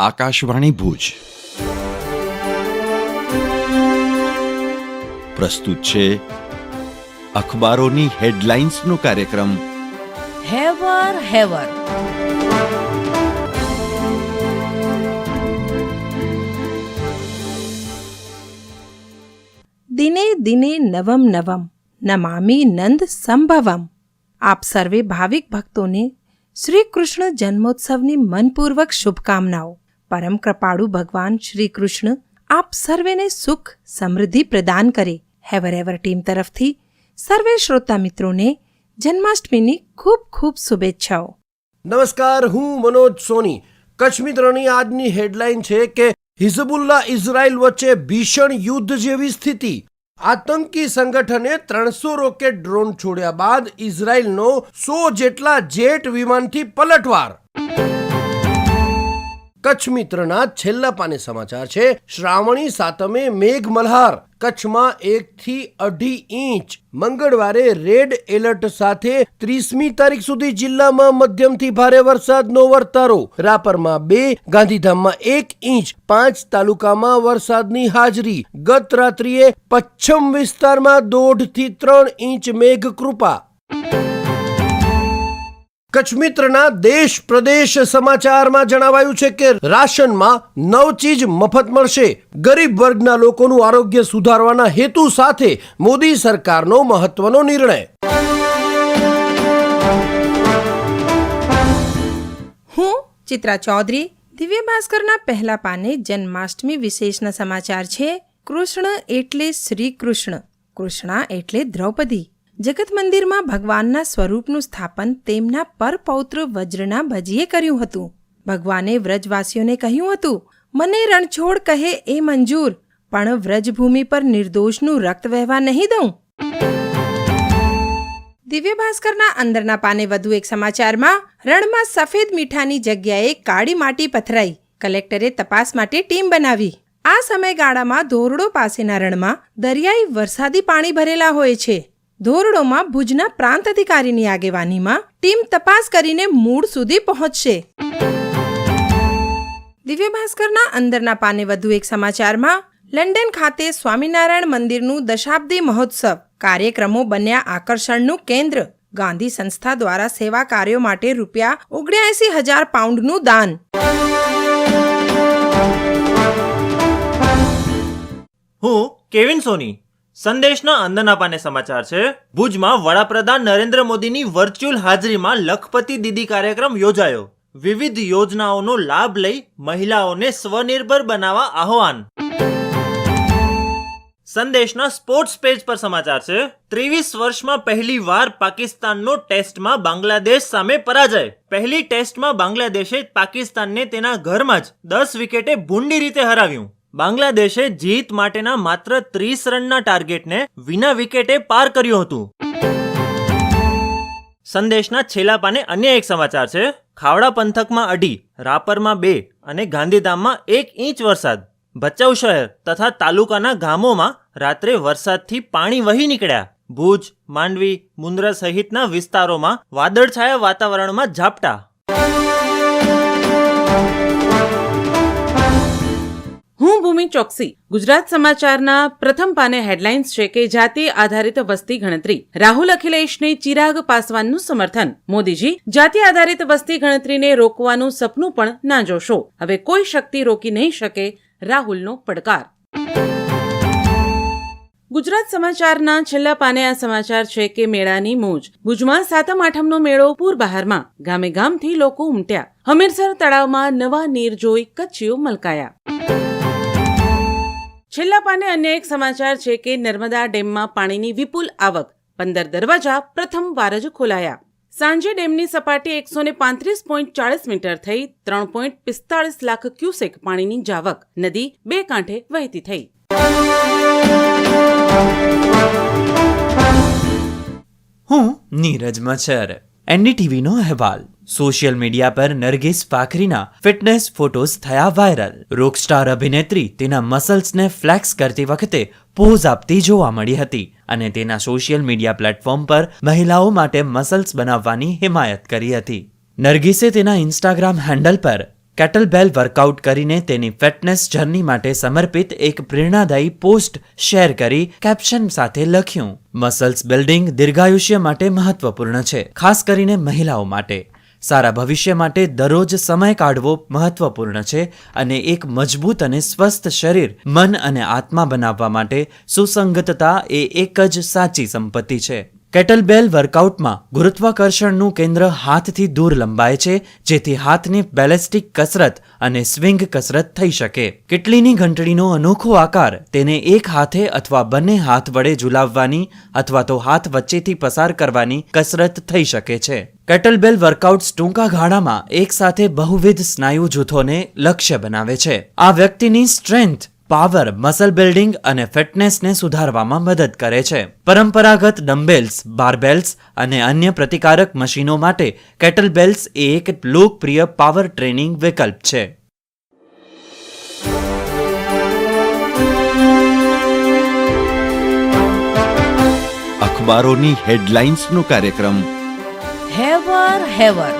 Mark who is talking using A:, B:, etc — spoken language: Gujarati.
A: આકાશવાણી ભુજ પ્રસ્તુત છે અખબારોની હેડલાઇન્સનો કાર્યક્રમ
B: હેવર હેવર. દિને દિને નવમ નવમ નમામિ નંદ સંભવમ. આપ સર્વે ભાવિક ભક્તોને શ્રી કૃષ્ણ જન્મોત્સવની મનપૂર્વક શુભકામનાઓ. પરમ કૃપાળુ ભગવાન શ્રી કૃષ્ણ આપ સર્વેને સુખ સમૃદ્ધિ પ્રદાન કરે. હેવર હેવર ટીમ તરફથી સર્વે શ્રોતા મિત્રોને જન્માષ્ટમીની ખૂબ ખૂબ શુભેચ્છાઓ.
C: નમસ્કાર, હું મનોજ સોની. કચ્છ મિત્રોની આજની હેડલાઇન છે કે હિઝબુલ્લા ઇઝરાયલ વચ્ચે ભીષણ યુદ્ધ જેવી સ્થિતિ. આતંકી સંગઠને 300 રોકેટ ડ્રોન છોડ્યા બાદ ઇઝરાયલનો 100 જેટલા જેટ વિમાનથી પલટવાર. કચ્છ મિત્રના છેલ્લા પાને સમાચાર છે. શ્રાવણી સાતમે મેઘ મલ્હાર. કચ્છમાં 1 થી 2.5 ઇંચ. મંગળવારે રેડ એલર્ટ સાથે 30મી તારીખ સુધી જિલ્લામાં મધ્યમથી ભારે વરસાદનો વર્તારો. રાપરમાં 2, ગાંધીધામમાં 1 ઇંચ. 5 તાલુકામાં વરસાદની હાજરી. ગત રાત્રિએ પશ્ચિમ વિસ્તારમાં 1.5 થી 3 ઇંચ મેઘકૃપા. કચ્છ મિત્રના દેશ પ્રદેશ સમાચારમાં જણાવાયું છે કે રાશનમાં 9 ચીજ મફત મળશે. ગરીબ વર્ગના લોકોનું આરોગ્ય સુધારવાના હેતુ સાથે મોદી સરકારનો મહત્વનો નિર્ણય.
B: હું ચિત્રા ચૌધરી. દિવ્ય ભાસ્કરના પહેલા પાને જન્માષ્ટમી વિશેષના સમાચાર છે. કૃષ્ણ એટલે શ્રી કૃષ્ણ, કૃષ્ણા એટલે દ્રૌપદી. જગત મંદિરમાં ભગવાનના સ્વરૂપનું સ્થાપન તેમના પરપૌત્ર વજ્રના ભજીએ કર્યું હતું. ભગવાને વ્રજવાસીઓને કહ્યું હતું, મને રણછોડ કહે એ મંજૂર, પણ વ્રજભૂમિ પર નિર્દોષનું રક્ત વહેવા નહીં દઉં. દિવ્ય ભાસ્કરના અંદરના પાને વધુ એક સમાચારમાં રણમાં સફેદ મીઠાની જગ્યાએ કાળી માટી પથરાઈ. કલેક્ટરે તપાસ માટે ટીમ બનાવી. આ સમયગાળામાં ધોરડો પાસેના રણમાં દરિયાઈ વરસાદી પાણી ભરેલા હોય છે. ધોરડોમાં ભુજના પ્રાંત અધિકારીની આગેવાનીમાં ટીમ તપાસ કરીને મૂળ સુધી પહોંચશે. દિવ્ય ભાસ્કરના અંદરના પાને વધુ એક સમાચારમાં લંડન ખાતે સ્વામિનારાયણ મંદિરનું દશાબ્દી મહોત્સવ. કાર્યક્રમો બન્યા આકર્ષણનું કેન્દ્ર. ગાંધી સંસ્થા દ્વારા સેવા કાર્યો માટે ₹79,000 પાઉન્ડનું દાન.
D: હું કેવિન સોની. સંદેશના અંદરના પાને સમાચાર છે. ભુજમાં વડાપ્રધાન નરેન્દ્ર મોદીની વર્ચ્યુઅલ હાજરીમાં લખપતિ દીદી કાર્યક્રમ યોજાયો. વિવિધ યોજનાઓનો લાભ લઈ મહિલાઓને સ્વનિર્ભર બનાવવા આહ્વાન. સંદેશના સ્પોર્ટ્સ પેજ પર સમાચાર છે. 23 વર્ષમાં પહેલી વાર પાકિસ્તાનનો ટેસ્ટમાં બાંગ્લાદેશ સામે પરાજય. પહેલી ટેસ્ટમાં બાંગ્લાદેશે પાકિસ્તાનને તેના ઘરમાં જ 10 વિકેટે ભૂંડી રીતે હરાવ્યું. બાંગ્લાદેશે જીત માટેના માત્ર 30 રનના ટાર્ગેટને વિના વિકેટે પાર કર્યું હતું. સંદેશના છેલ્લા પાને અન્ય એક સમાચાર છે. ખાવડા પંથકમાં 2, રાપરમાં 2 અને ગાંધીધામમાં 1 ઇંચ વરસાદ. ભચાઉ શહેર તથા તાલુકાના ગામોમાં રાત્રે વરસાદથી પાણી વહી નીકળ્યા. ભુજ, માંડવી, મુન્દ્રા સહિતના વિસ્તારોમાં વાદળછાયા વાતાવરણમાં ઝાપટા.
E: હું ભૂમિ ચોકસી. ગુજરાત સમાચારના પ્રથમ પાને હેડલાઇન્સ છે કે જાતિ આધારિત વસ્તી ગણતરી. રાહુલ અખિલેશને ચિરાગ પાસવાનનું સમર્થન. મોદીજી, જાતિ આધારિત વસ્તી ગણતરીને રોકવાનું સપનું પણ ના જોશો. હવે કોઈ શક્તિ રોકી નહીં શકે, રાહુલનો પડકાર. ગુજરાત સમાચારના છેલ્લા પાને આ સમાચાર છે કે મેળાની મોજ. ભુજમાં સાતમ આઠમનો મેળો પૂરબહારમાં. ગામે ગામથી લોકો ઉમટ્યા. હમીરસર તળાવમાં નવા નીર જોઈ કચ્છીઓ મલકાયા. છેલ્લા પાને અન્ય એક સમાચાર છે કે નર્મદા ડેમમાં પાણીની વિપુલ આવક. 15 દરવાજા પ્રથમ વાર જ ખોલાયા. સાંજે ડેમની સપાટી 135.40 મીટર થઈ. 3.45 લાખ ક્યુસેક પાણીની જાવક. નદી 2 કાંઠે વહેતી થઈ.
F: હું નીરજ મચ્છર. એનડીટીવીનો અહેવાલ. સોશિયલ મીડિયા પર નરગિસ ફાખરીના ફિટનેસ ફોટોઝ થયા વાયરલ. રોકસ્ટાર અભિનેત્રી તેના મસલ્સને ફ્લેક્સ કરતી વખતે પોઝ આપતી જોવા મળી હતી અને તેના સોશિયલ મીડિયા પ્લેટફોર્મ પર મહિલાઓ માટે મસલ્સ બનાવવાની હિમાયત કરી હતી. નરગિસે તેના ઇન્સ્ટાગ્રામ હેન્ડલ પર કેટલબેલ વર્કઆઉટ કરીને તેની ફિટનેસ જર્ની માટે સમર્પિત એક પ્રેરણાદાયી પોસ્ટ શેર કરી કેપ્શન સાથે લખ્યું, મસલ્સ બિલ્ડિંગ દીર્ઘાયુષ્ય માટે મહત્વપૂર્ણ છે, ખાસ કરીને મહિલાઓ માટે. સારા ભવિષ્ય માટે દરરોજ સમય કાઢવો મહત્વપૂર્ણ છે અને એક મજબૂત અને સ્વસ્થ શરીર, મન અને આત્મા બનાવવા માટે સુસંગતતા એ એક જ સાચી સંપત્તિ છે. કેટલબેલ વર્કઆઉટમાં ગુરુત્વાકર્ષણનું કેન્દ્ર હાથથી દૂર લંબાય છે, જેથી હાથની બેલેસ્ટિક કસરત અને સ્વિંગ કસરત થઈ શકે. કેટલીની ઘંટડીનો અનોખો આકાર તેને એક હાથે અથવા બંને હાથ વડે ઝુલાવવાની અથવા તો હાથ વચ્ચેથી પસાર કરવાની કસરત થઈ શકે છે. કેટલબેલ વર્કઆઉટ્સ ટૂંકા ગાળામાં એક સાથે બહુવિધ સ્નાયુ જૂથોને લક્ષ્ય બનાવે છે. આ વ્યક્તિની સ્ટ્રેન્થ, પાવર, મસલ બિલ્ડિંગ અને ફિટનેસને સુધારવામાં મદદ કરે છે. પરંપરાગત ડમ્બેલ્સ, બારબેલ્સ અને અન્ય પ્રતિકારક મશીનો માટે કેટલબેલ્સ એ એક લોકપ્રિય પાવર ટ્રેનિંગ વિકલ્પ છે.
A: અખબારોની હેડલાઇન્સનો કાર્યક્રમ
G: હેવર હેવર